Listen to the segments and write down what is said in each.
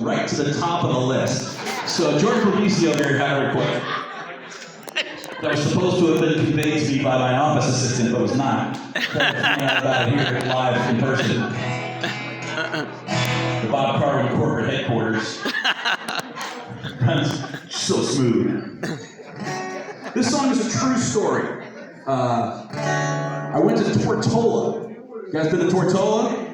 right to the top of the list. So George Provicio here had a request that was supposed to have been conveyed to me by my office assistant, but was not. About here live in person. The Bob Karwin corporate headquarters. So smooth. This song is a true story. I went to Tortola. You guys been to Tortola?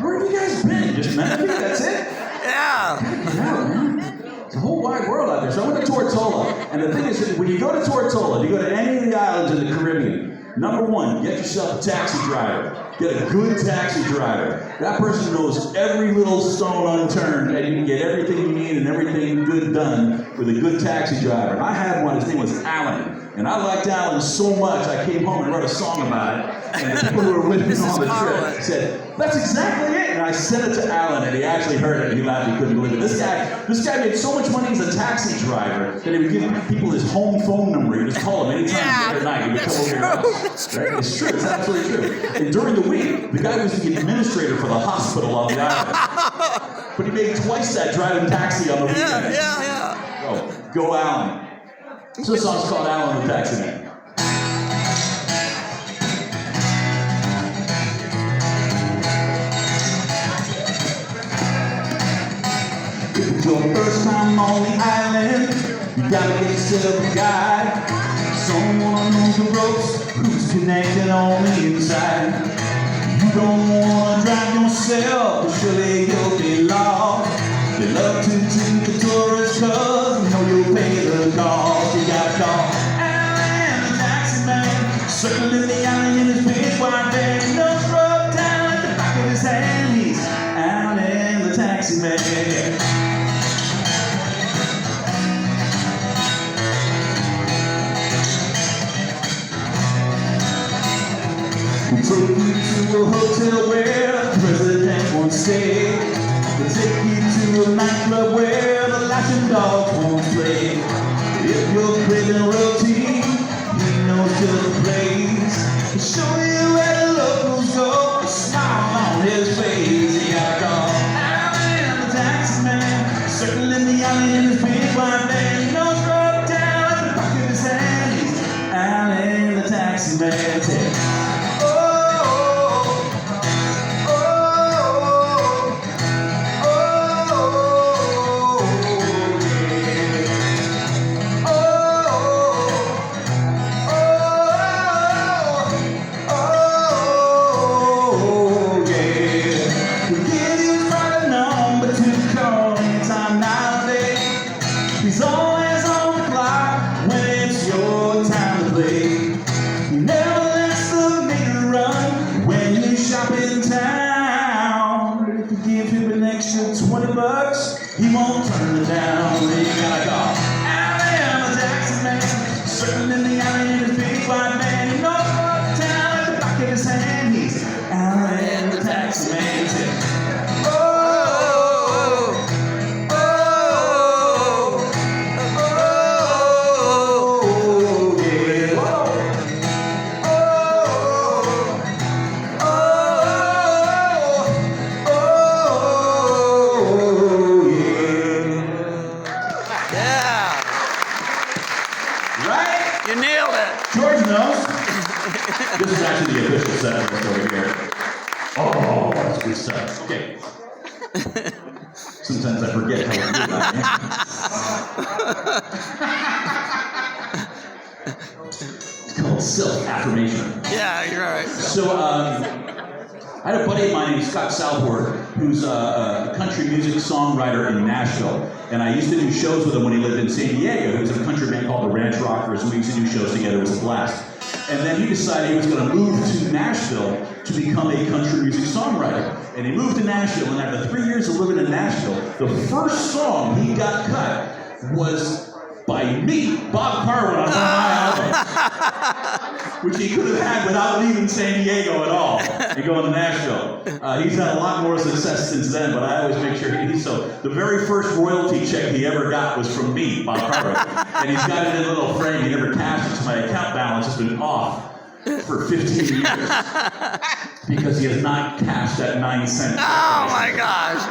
Where have you guys been? Just Memphis? That's it? Yeah. Yeah, man. It's a whole wide world out there. So I went to Tortola, and the thing is that when you go to Tortola, if you go to any of the islands in the Caribbean, number one, get yourself a taxi driver. Get a good taxi driver. That person knows every little stone unturned, and you can get everything you need and everything good done with a good taxi driver. I had one, his name was Alan. And I liked Alan so much, I came home and wrote a song about it. And the people who were with me on the trip said, "That's exactly it." And I sent it to Alan, and he actually heard it, and he laughed, he couldn't believe it. This guy made so much money as a taxi driver that he would give people his home phone number. He would just call them anytime, every night. He would come over your house. Right? It's true, it's absolutely true. And during the week, the guy was the administrator for the hospital on the island. But he made twice that driving taxi on the weekend. Yeah. Oh, go Alan. So this song's called Alan the TaxiMan. If it's your first time on the island, you gotta get yourself a guide. Someone knows the ropes, who's connected on the inside. You don't wanna drive yourself, but surely you'll be lost. They love to treat the tourist cause you know you'll pay the cost. You gotta call Alan the TaxiMan, circling the island in his big white van. No rub down at the back of his hand. He's Alan the TaxiMan. We'll take you to a hotel where the president won't stay. We'll take you to a nightclub where the laughing dogs won't play. If you're craving royalty, he knows just the place. He'll show you where the locals go, a smile on his face. You gotta call Alan the TaxiMan, circling the island in his big white van. He knows rub down at the back of his hand. He's Alan the TaxiMan. He's always on the clock when it's your time to play. He never lets the meter run when you shop in town. But if you give him an extra $20, he won't turn it down. You gotta call Alan the TaxiMan, circling the alley in his big white van. He knows what town at the back of his hand. He's Alan the TaxiMan. You nailed it. George knows. This is actually the official set over here. Oh, that's good stuff. Okay. Sometimes I forget how good I am. It's called self-affirmation. Yeah, you're right. So, I had a buddy of mine named Scott Southworth, who's a country music songwriter in Nashville. And I used to do shows with him when he lived in San Diego. He was in a country band called the Ranch Rockers, and we used to do shows together. It was a blast. And then he decided he was going to move to Nashville to become a country music songwriter. And he moved to Nashville, and after 3 years of living in Nashville, the first song he got cut was by me, Bob Karwin, on one of my albums. Which he could have had without leaving San Diego at all and going to Nashville. He's had a lot more success since then, but I always make sure so the very first royalty check he ever got was from me, Bob Karwin. And he's got it in a little frame. He never cashed it, so my account balance has been off for 15 years. Because he has not cashed that 9 cents. Oh my gosh.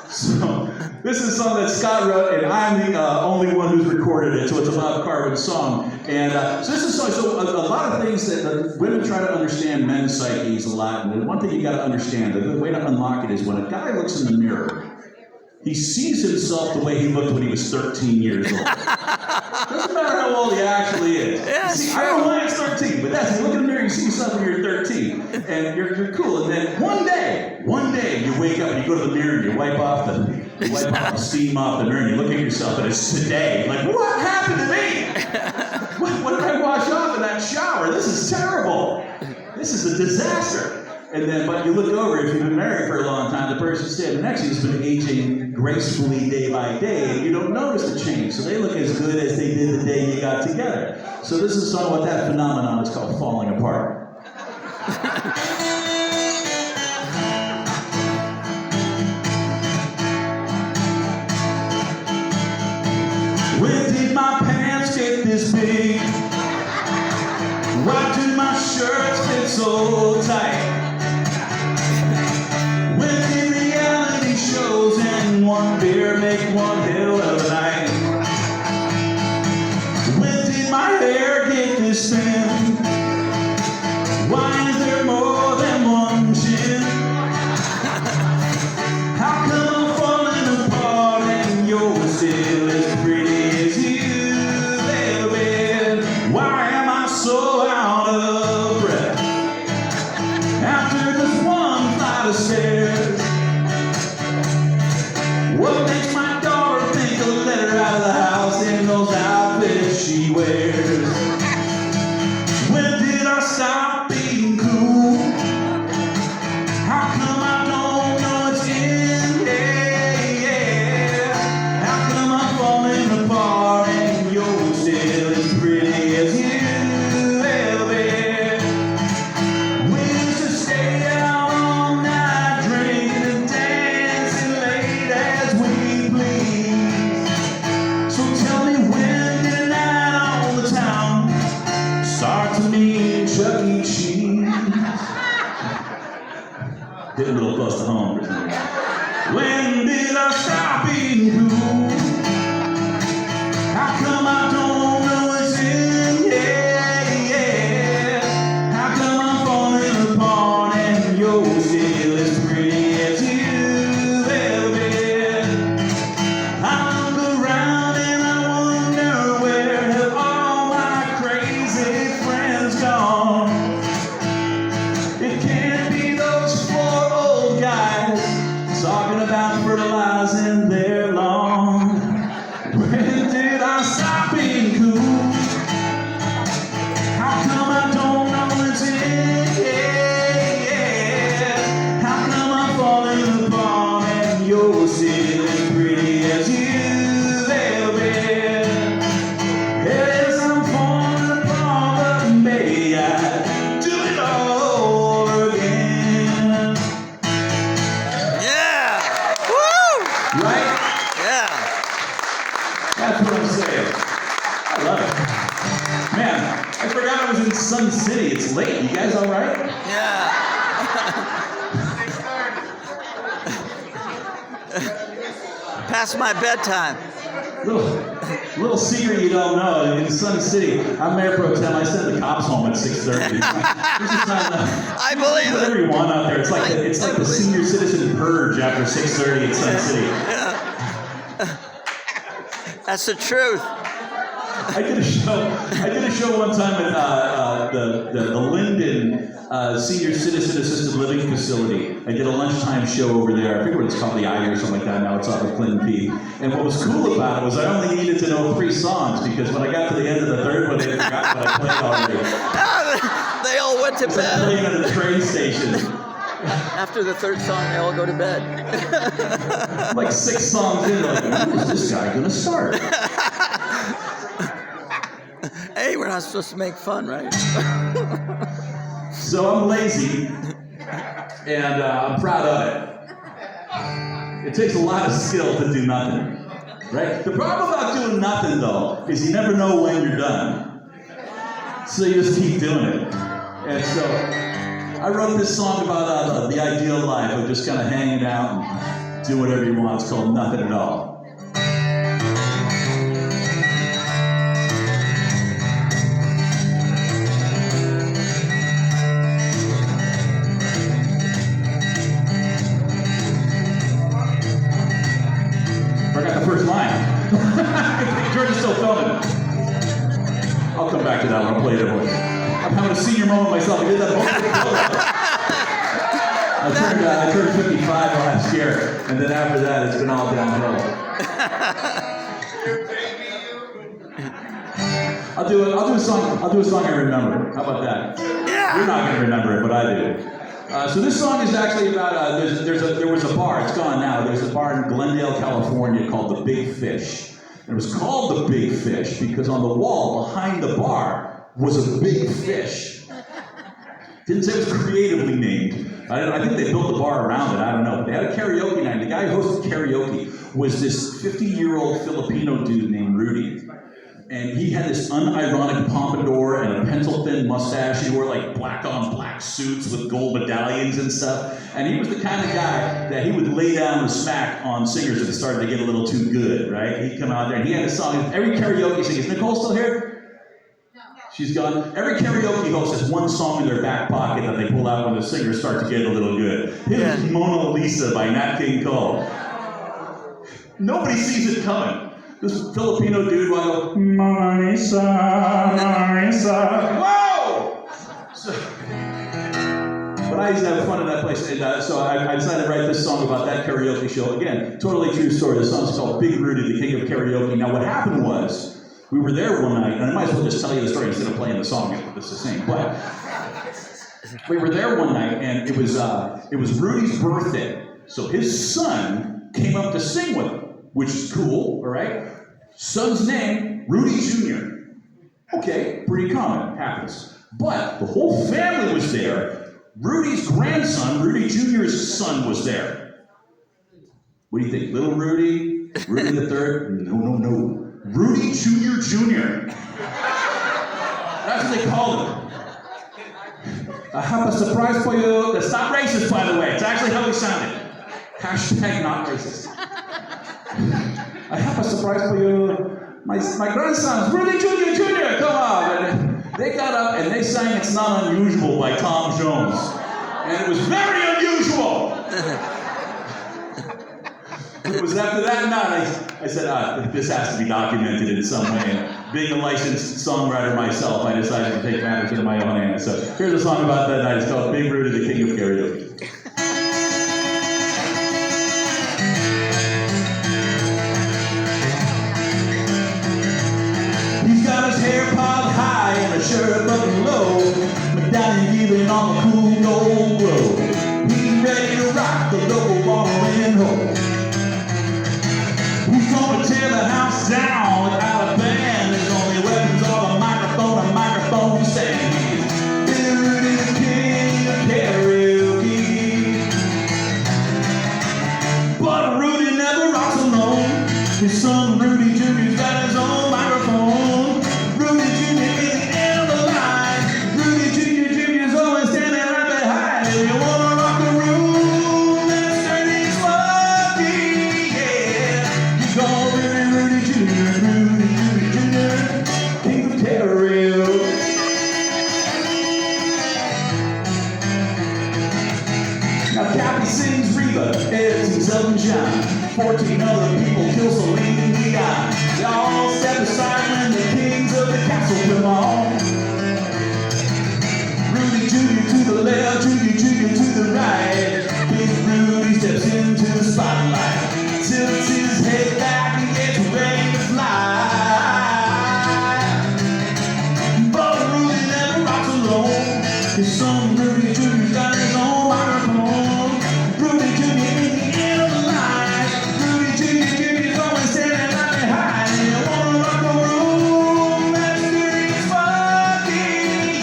So this is a song that Scott wrote, and I'm the only one who's recorded it, so it's a Bob Karwin song. And so this is a lot of things that women try to understand men's psyches a lot. And one thing you got to understand, the way to unlock it is when a guy looks in the mirror, he sees himself the way he looked when he was 13 years old. Doesn't matter how old he actually is. Yeah, see, true. I don't know why it's 13, but that's, you look in the mirror, you see yourself when you're 13, and you're cool. And then one day, you wake up and you go to the mirror and you wipe off the steam off the mirror and you look at yourself and it's today. Like, what happened to me? What did I wash off in that shower? This is terrible. This is a disaster. And then, but you look over, if you've been married for a long time, the person standing next to you has been aging gracefully day by day, and you don't notice the change. So they look as good as they did the day you got together. So this is a song about that phenomenon. It's called Falling Apart. When did my pants get this big? Why do my shirts fit so tight? Shows and one beer make one hell of a night. When did my hair get this thin? Why is there more than one chin? How come I'm falling apart and you're still as pretty as you've ever been? Why am I so out of breath after just one flight of stairs? What makes my daughter think to let her out of the house in those outfits she wears? When did I stop being cool? How come I don't know it's in? Yeah. How come I'm falling apart and you're still as pretty as you ever been? We used to stay out all night drinking and dancing late as we please. So tell me, when did a night on the town start to mean Chuck E. Cheese? Hit a little close to home. When did I stop being cool? How come I don't know what's in? Yeah. How come I'm falling apart and you're still as pretty as you've ever been? I look around and I wonder, where have all my crazy friends gone? It can't be those four old guys talking about fertilizing their lawn. When did I stop being cool? How come I don't know it's in? Yeah. How come I'm falling apart and you're still as pretty as you've ever been? Yes, I'm falling apart, but maybe I'd do it all over again. Yeah. Woo! Right? Yeah. That's what I'm saying. I love it. Man, I forgot I was in Sun City. It's late. You guys all right? Yeah. Past my bedtime. Little secret you don't know. In Sun City, I'm Mayor Pro Tem. I send the cops home at 6:30. I believe it. Whatever you want out there. It's like the senior citizen purge after 6:30 in Sun City. Yeah. That's the truth. I did a show one time at the Linden Senior Citizen Assisted Living Facility. I did a lunchtime show over there. I forget what it's called, the Eye or something like that. Now it's off of Clinton P. And what was cool about it was I only needed to know 3 songs, because when I got to the end of the third one, they had forgotten what I played already. They all went to It's like bed. playing at a train station. After the third song, they all go to bed. Like 6 songs in, like, when is this guy gonna start? Hey, we're not supposed to make fun, right? So I'm lazy, and I'm proud of it. It takes a lot of skill to do nothing, right? The problem about doing nothing, though, is you never know when you're done. So you just keep doing it. And so I wrote this song about the ideal life of just kind of hanging out and do whatever you want. It's called Nothing at All. Forgot the first line. George is still filming. I'll come back to that one. I'll play it every. I'm having a senior moment myself. I did that I turned 55 last year, and then after that, it's been all downhill. I'll do a song I remember. How about that? Yeah. You're not going to remember it, but I do. So this song is actually about there was a bar. It's gone now. There's a bar in Glendale, California called the Big Fish. And it was called the Big Fish because on the wall behind the bar was a big fish. Didn't say it was creatively named. I think they built the bar around it. I don't know. But they had a karaoke night. The guy who hosted karaoke was this 50-year-old Filipino dude named Rudy. And he had this unironic pompadour and a pencil-thin mustache. He wore like black-on-black suits with gold medallions and stuff. And he was the kind of guy that he would lay down the smack on singers if it started to get a little too good, right? He'd come out there and he had a song. Every karaoke singer, is Nicole still here? She's gone. Every karaoke host has one song in their back pocket that they pull out when the singers start to get a little good. His was Mona Lisa by Nat King Cole. Nobody sees it coming. This Filipino dude will go, Mona Lisa, Mona Lisa. Whoa! So, but I used to have fun in that place, and so I decided to write this song about that karaoke show. Again, totally true story. The song's called Big Rudy, the King of Karaoke. Now what happened was, we were there one night, and I might as well just tell you the story instead of playing the song. It's the same. But we were there one night, and it was Rudy's birthday. So his son came up to sing with him, which is cool, all right? Son's name, Rudy Jr. Okay, pretty common, happens. But the whole family was there. Rudy's grandson, Rudy Jr.'s son, was there. What do you think? Little Rudy? Rudy the third? No. Rudy Jr. Jr. That's what they called him. I have a surprise for you. That's not racist, by the way. It's actually how he sounded. Hashtag not racist. I have a surprise for you. My grandson's Rudy Jr. Jr. Come on. And they got up and they sang It's Not Unusual by Tom Jones. And it was very unusual. It was after that night I said, this has to be documented in some way. And being a licensed songwriter myself, I decided to take matters into my own hands. So here's a song about that night. It's called Big Rudy, the King of Karaoke. He's got his hair piled high and a shirt buttoned low, medallion giving on the cool gold road. He's ready to rock the local watering hole. He's gonna tear the house down without a band. His only weapons are the microphone and microphone stand. Big Rudy, the King of Karaoke. But Rudy never rocks alone. His son Rudy Jr.'s got his own microphone. Rudy Jr. is the end of the line. Rudy Jr.'s always standing right behind. If you wanna rock the room, let's turn things funky, yeah. You go Rudy Jr., King of Karaoke. Now Cappy sings Reba, Ed sings Elton John. 14 other people kill Celine and Dion. They all step aside when the kings of the castle come on. Rudy Jr. to the left, Rudy Jr. to the right. Big Rudy steps into the spotlight. Tilts his head back and gets ready to fly. But Rudy never rocks alone. His son Rudy Jr.'s got his own microphone. Rudy Jr. is the end of the line. Rudy Jr.'s always standing right behind. You wanna rock the room? Let's do things funky,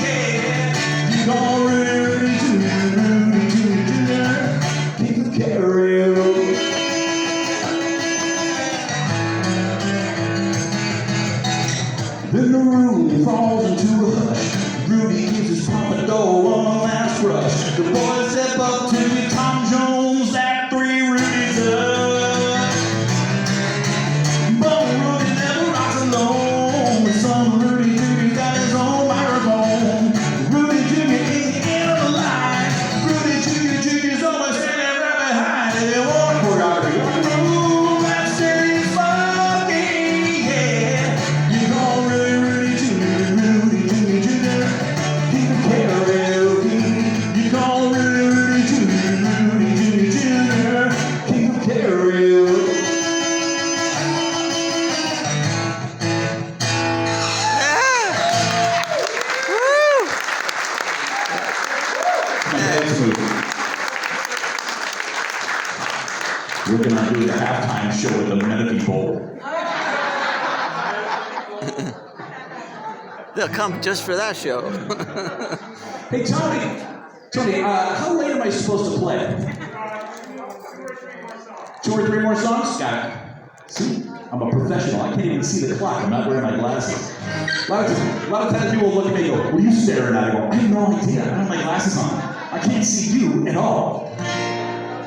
yeah. You go Rudy Jr. Working on doing a halftime show at the Menifee Bowl. They'll come just for that show. Hey, Tony, how late am I supposed to play? 2 or 3 more songs? Got it. See, I'm a professional. I can't even see the clock. I'm not wearing my glasses. A lot of times people look at me and go, what are you staring at? I go, I have no idea. I don't have my glasses on. I can't see you at all.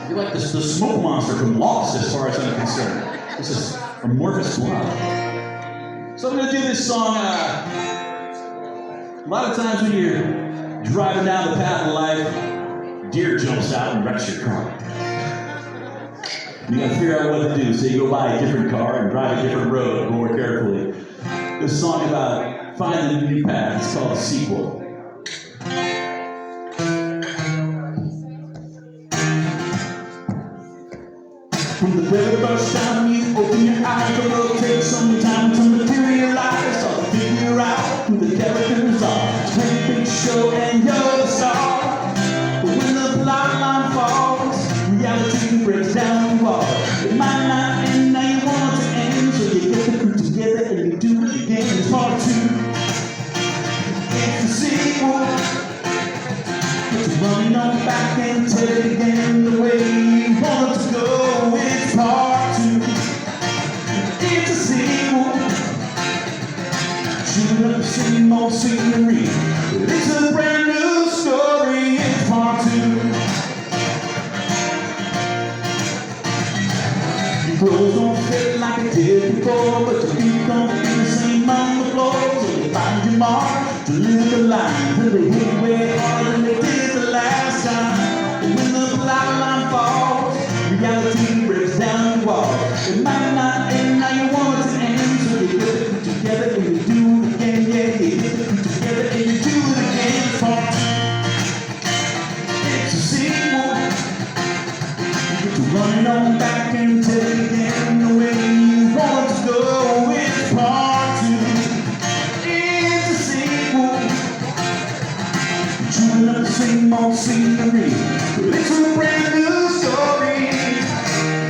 You're like the smoke monster from Lost as far as I'm concerned. This is amorphous blood. So I'm going to do this song. A lot of times when you're driving down the path of life, deer jumps out and wrecks your car. You gotta figure out what to do, so you go buy a different car and drive a different road more carefully. This song about finding a new path, it's called The Sequel. From the very first time you open your eyes, it will take some time to materialize or figure out who the characters are. It's a great big show and you're the star. But when the plot line falls, reality breaks down the wall. It might not end, now you want it to end, so you get the crew together and you do it again. It's part 2. It's the sequel. It's running on back and tell it again the way you want it to go. It's part 2. It's a sequel. Shooting up the same old scenery. It's a brand new story. It's part 2. Your clothes don't fit like it did before, but your feet don't feel the same on the floor. So you find your mark to live the life till they hit way harder than they did the last time. And when the plot line falls, reality breaks down the wall. It might not end, now you want it to end, so you get the crew together and you do it again. Yeah, you get the crew together and you do it again. It's part 2. It's a sequel. Running on back and tell it again the way you want to go. It's part 2. It's a sequel. Chewing up the same old scenery. It's a brand new story.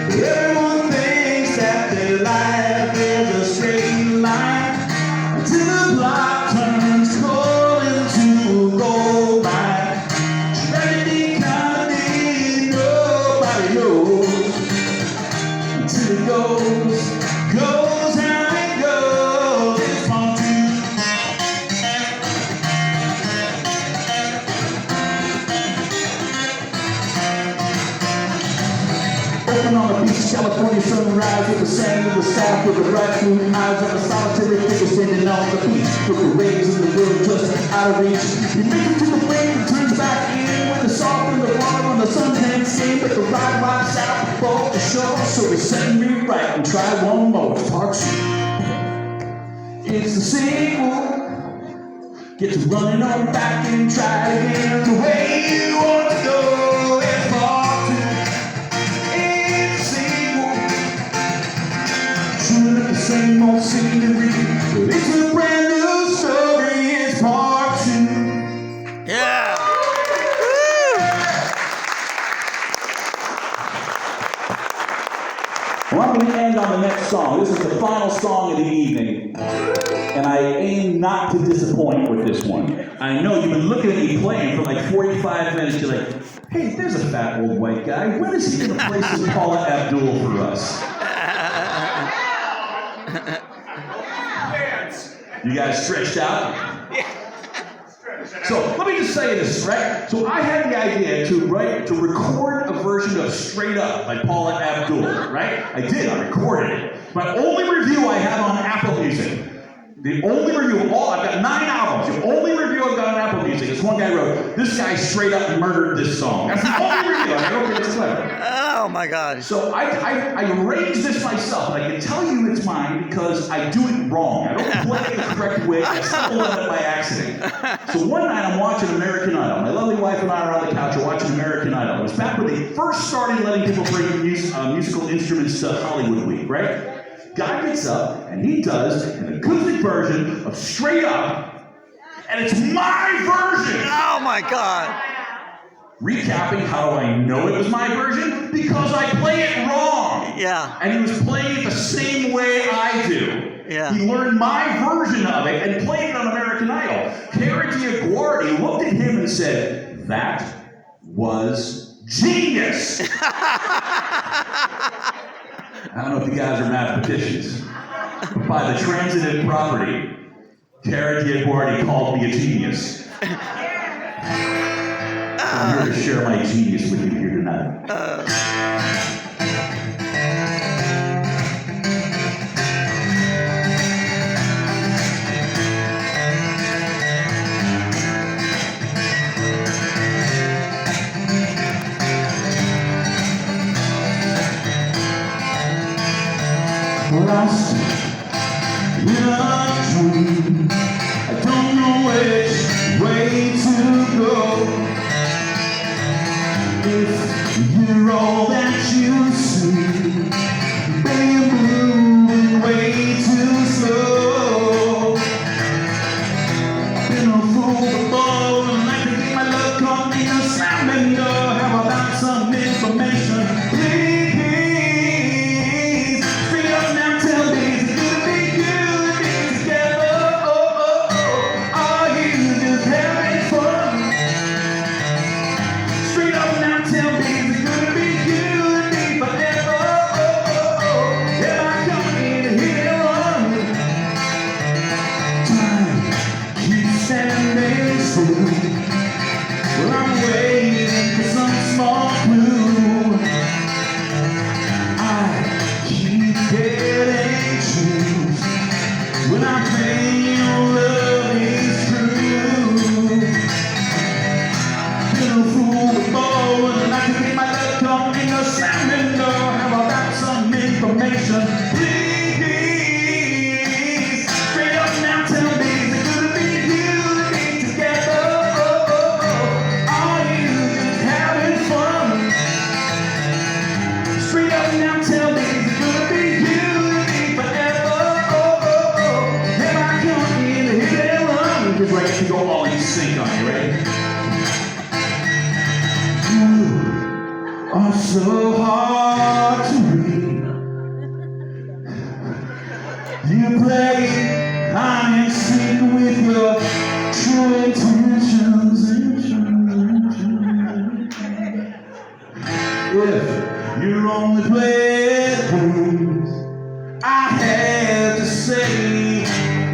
Everyone thinks that their life is a straight line until the plot turns cold into a gold mine. Tragedy, comedy, nobody knows. Until it goes how it goes. It's part 2. Open on the beach, California sunrise with the sand in the south, with the bright blue eyes of a solitary figure standing on the beach, with the waves in the world just out of reach. He makes it to the wave and turns back in with the salt in the water on the suntan skin, but the ride wipes out before the shore. So we set me right and try one more. It's part 2. It's the sequel. Get to running on back and try again the way you want to go. It's part 2. It's a sequel. Shooting up the same old scenery. But it's a brand new story. It's part 2. Yeah. Well, I'm going to end on the next song. This is the final song of the evening, and I aim not to disappoint with this one. I know you've been looking at me playing for like 45 minutes. You're like, hey, there's a fat old white guy. When is he going to play some Paula Abdul for us? You guys stretched out? So let me just say this, right? So I had the idea to record a version of Straight Up by Paula Abdul, right? I did, I recorded it. My only review I have on Apple Music, the only review of all, I've got 9 albums, the only review I've got on Apple Music, this one guy wrote, this guy straight up murdered this song. That's the only review, I don't think it's clever. Oh my God. So I arranged this myself, and I can tell you it's mine because I do it wrong. I don't play it the correct way. I stumble on it by accident. So one night I'm watching American Idol. My lovely wife and I are on the couch watching American Idol. It was back when they first started letting people bring musical instruments to Hollywood Week, right? Guy gets up and he does an acoustic version of Straight Up, and it's my version! Oh my God. Recapping, how do I know it was my version? Because I play it wrong! Yeah. And he was playing it the same way I do. Yeah. He learned my version of it and played it on American Idol. Carrie Diaguardi looked at him and said, "That was genius." I don't know if you guys are mathematicians, but by the transitive property, Carrie Diaguardi called me a genius. I'm here to share my genius with you here tonight. Lost in a dream, I don't know which way to go. If you're all that you see, baby, moving way too slow. Been a fool before, and I can get my love caught in a slamming door. How about some information, please? Straight up now, tell me, is it gonna be you and me together? Are you just having fun? Straight up now, tell me, is it gonna be you and me forever? Am I coming to hit and run? Time keeps standing still. Well, I'm waiting for some small clue. I keep getting chills when I think your love is true. Been a fool before, and I can get my love caught in a slamming door. How about some information, please? Straight up now, tell me, is it gonna be you and me together? Are you just having fun? Straight up now, tell me, is it gonna be you and me forever? Am I coming to hit and run? Just like to go all in sync on you, ready? You are so hard to read. You play hide and seek with your true intentions. If you only play the games, I have to say,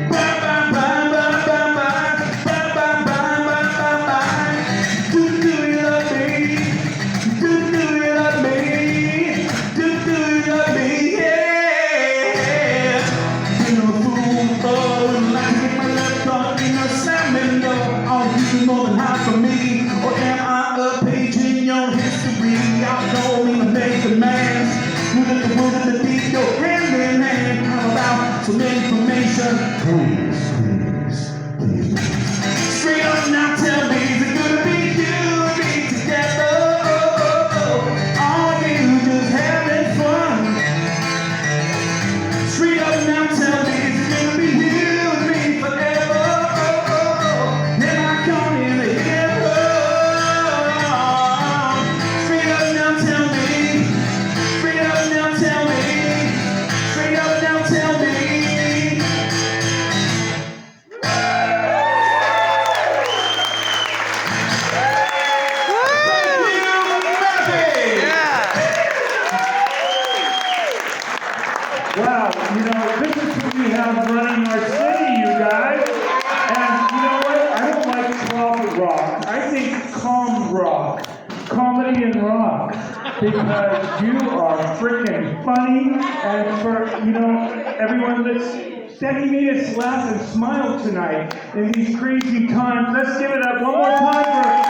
bye bye bye bye bye bye bye bye bye bye bye bye. Do you love me? Do you love me? Do you love me? Yeah. Been a fool for and I can get my love caught in a slamming door. Are you more than half of me, or am I a page in your history? I'm going to make a man. You let the wood and the deep go hand in hand. How about some information? Please, please, please, please. Straight up now, tell me, is it gonna be you and me together? Are you just having fun? Straight up now, tell me, is it gonna be you and me forever? Am I coming to hit and run? Straight up now, tell me. Straight up now, tell me. Straight up now, tell me. Wow, this is what we have running our city, you guys. And you know what? I don't like proper rock. I think calm rock. Comedy and rock. Because you are freaking funny. And for, everyone that's made us laugh and smile tonight in these crazy times, let's give it up one more time for